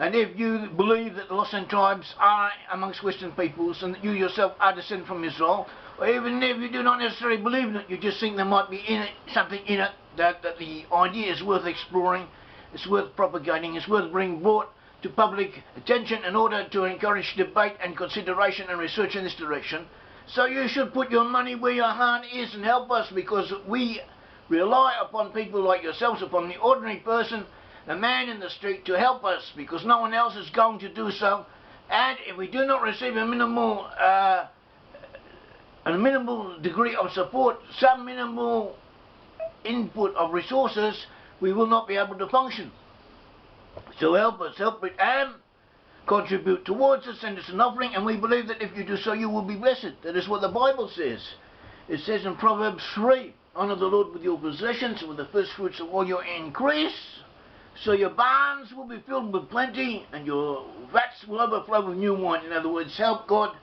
And if you believe that the lost and tribes are amongst Western peoples and that you yourself are descended from Israel, or even if you do not necessarily believe in it, you just think there might be in it, something in it that the idea is worth exploring, it's worth propagating, it's worth being brought to public attention in order to encourage debate and consideration and research in this direction. So you should put your money where your heart is and help us, because we rely upon people like yourselves, upon the ordinary person, the man in the street, to help us, because no one else is going to do so. And if we do not receive a minimal degree of support, some minimal input of resources, we will not be able to function. So help us, help Brit-Am, contribute towards us, send us an offering, and we believe that if you do so, you will be blessed. That is what the Bible says. It says in Proverbs 3, honour the Lord with your possessions, with the first fruits of all your increase, so your barns will be filled with plenty, and your vats will overflow with new wine. In other words, help God,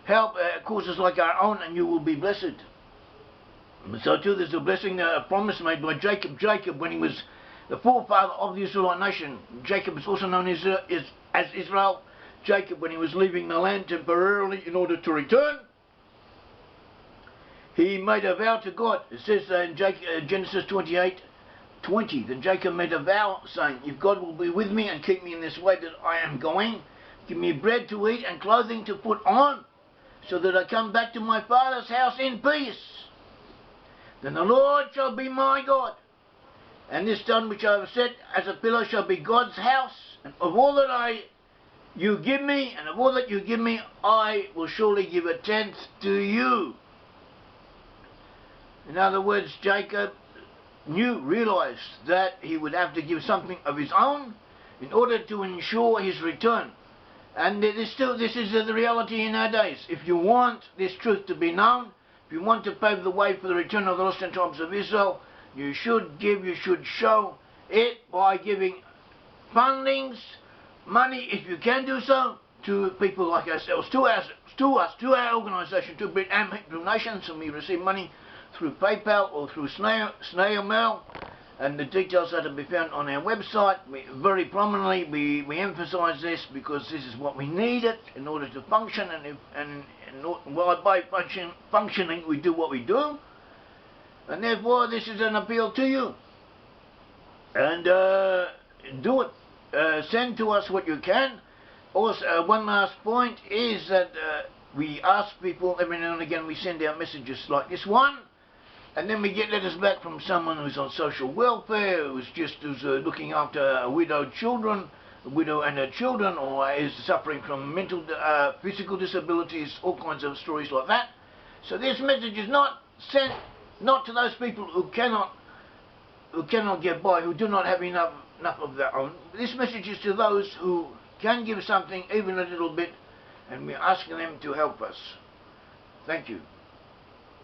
help causes like our own, and you will be blessed. So too, there's a blessing, a promise made by Jacob. Jacob, when he was the forefather of the Israelite nation. Jacob is also known as Israel. Jacob, when he was leaving the land temporarily in order to return, he made a vow to God. It says in Genesis 28:20, that Jacob made a vow saying, if God will be with me and keep me in this way that I am going, give me bread to eat and clothing to put on, so that I come back to my father's house in peace, then the Lord shall be my God, and this stone which I have set as a pillar shall be God's house, and of all that you give me, and of all that you give me, I will surely give a tenth to you. In other words, Jacob realized that he would have to give something of his own in order to ensure his return. And this is the reality in our days. If you want this truth to be known, if you want to pave the way for the return of the lost and tribes of Israel, you should give, you should show it by giving fundings, money, if you can do so, to people like ourselves, to our organisation, to Brit-Am Hebrew Nations, and we receive money through PayPal or through snail mail, and the details are to be found on our website. Very prominently we emphasise this because this is what we need it in order to function, and by functioning we do what we do, and therefore this is an appeal to you. And do it. Send to us what you can. Also, one last point is that we ask people every now and again, we send out messages like this one, and then we get letters back from someone who's on social welfare, who's looking after widowed children, a widow and her children, or is suffering from mental, physical disabilities, all kinds of stories like that. So this message is not sent not to those people who cannot get by, who do not have enough of their own. This message is to those who can give something, even a little bit, and we're asking them to help us. Thank you.